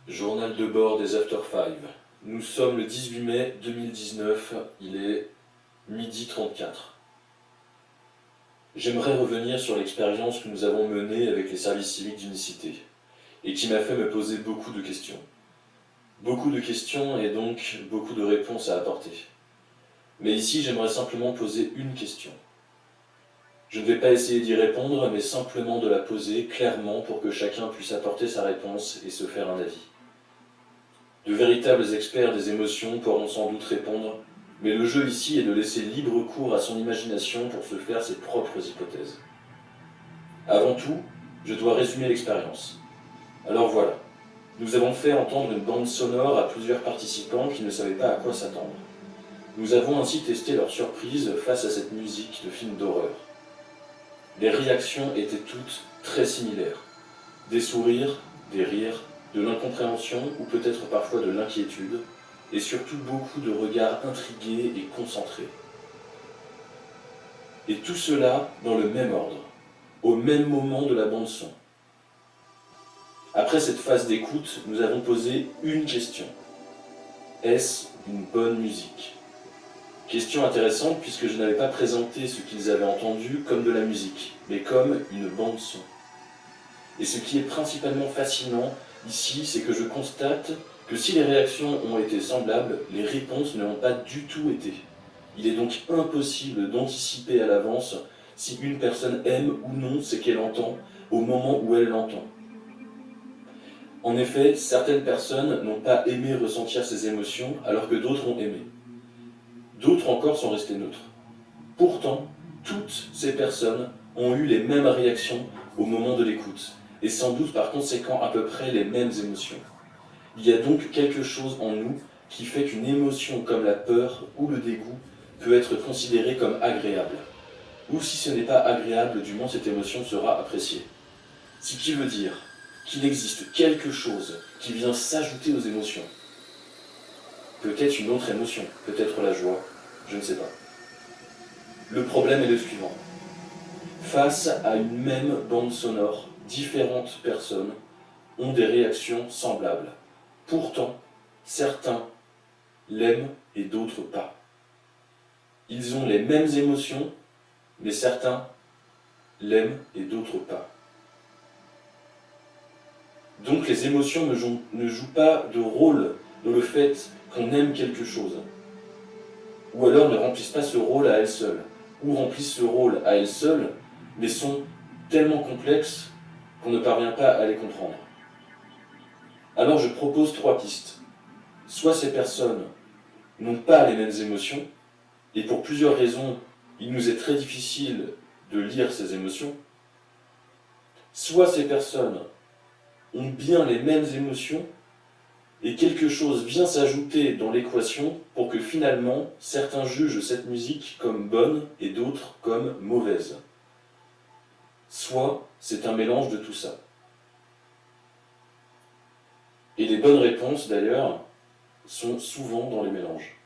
Journal de bord des After Five. Nous sommes le 18 mai 2019, il est 12h34. J'aimerais revenir sur l'expérience que nous avons menée avec les services civiques d'unicité, et qui m'a fait me poser beaucoup de questions. Beaucoup de questions et donc beaucoup de réponses à apporter. Mais ici, j'aimerais simplement poser une question. Je ne vais pas essayer d'y répondre, mais simplement de la poser clairement pour que chacun puisse apporter sa réponse et se faire un avis. De véritables experts des émotions pourront sans doute répondre, mais le jeu ici est de laisser libre cours à son imagination pour se faire ses propres hypothèses. Avant tout, je dois résumer l'expérience. Alors voilà, nous avons fait entendre une bande sonore à plusieurs participants qui ne savaient pas à quoi s'attendre. Nous avons ainsi testé leur surprise face à cette musique de film d'horreur. Les réactions étaient toutes très similaires. Des sourires, des rires, de l'incompréhension ou peut-être parfois de l'inquiétude, et surtout beaucoup de regards intrigués et concentrés. Et tout cela dans le même ordre, au même moment de la bande-son. Après cette phase d'écoute, nous avons posé une question. Est-ce une bonne musique ? Question intéressante puisque je n'avais pas présenté ce qu'ils avaient entendu comme de la musique, mais comme une bande-son. Et ce qui est principalement fascinant ici, c'est que je constate que si les réactions ont été semblables, les réponses ne l'ont pas du tout été. Il est donc impossible d'anticiper à l'avance si une personne aime ou non ce qu'elle entend au moment où elle l'entend. En effet, certaines personnes n'ont pas aimé ressentir ces émotions alors que d'autres ont aimé. D'autres encore sont restées neutres. Pourtant, toutes ces personnes ont eu les mêmes réactions au moment de l'écoute, et sans doute par conséquent à peu près les mêmes émotions. Il y a donc quelque chose en nous qui fait qu'une émotion comme la peur ou le dégoût peut être considérée comme agréable. Ou si ce n'est pas agréable, du moins cette émotion sera appréciée. Ce qui veut dire qu'il existe quelque chose qui vient s'ajouter aux émotions. Peut-être une autre émotion, peut-être la joie, je ne sais pas. Le problème est le suivant. Face à une même bande sonore, différentes personnes ont des réactions semblables. Pourtant, certains l'aiment et d'autres pas. Ils ont les mêmes émotions, mais certains l'aiment et d'autres pas. Donc les émotions ne jouent pas de rôle dans le fait qu'on aime quelque chose. Ou alors ne remplissent pas ce rôle à elles seules. Ou remplissent ce rôle à elles seules, mais sont tellement complexes qu'on ne parvient pas à les comprendre. Alors je propose 3 pistes. Soit ces personnes n'ont pas les mêmes émotions, et pour plusieurs raisons, il nous est très difficile de lire ces émotions. Soit ces personnes ont bien les mêmes émotions, et quelque chose vient s'ajouter dans l'équation pour que finalement, certains jugent cette musique comme bonne et d'autres comme mauvaise. Soit c'est un mélange de tout ça. Et les bonnes réponses, d'ailleurs, sont souvent dans les mélanges.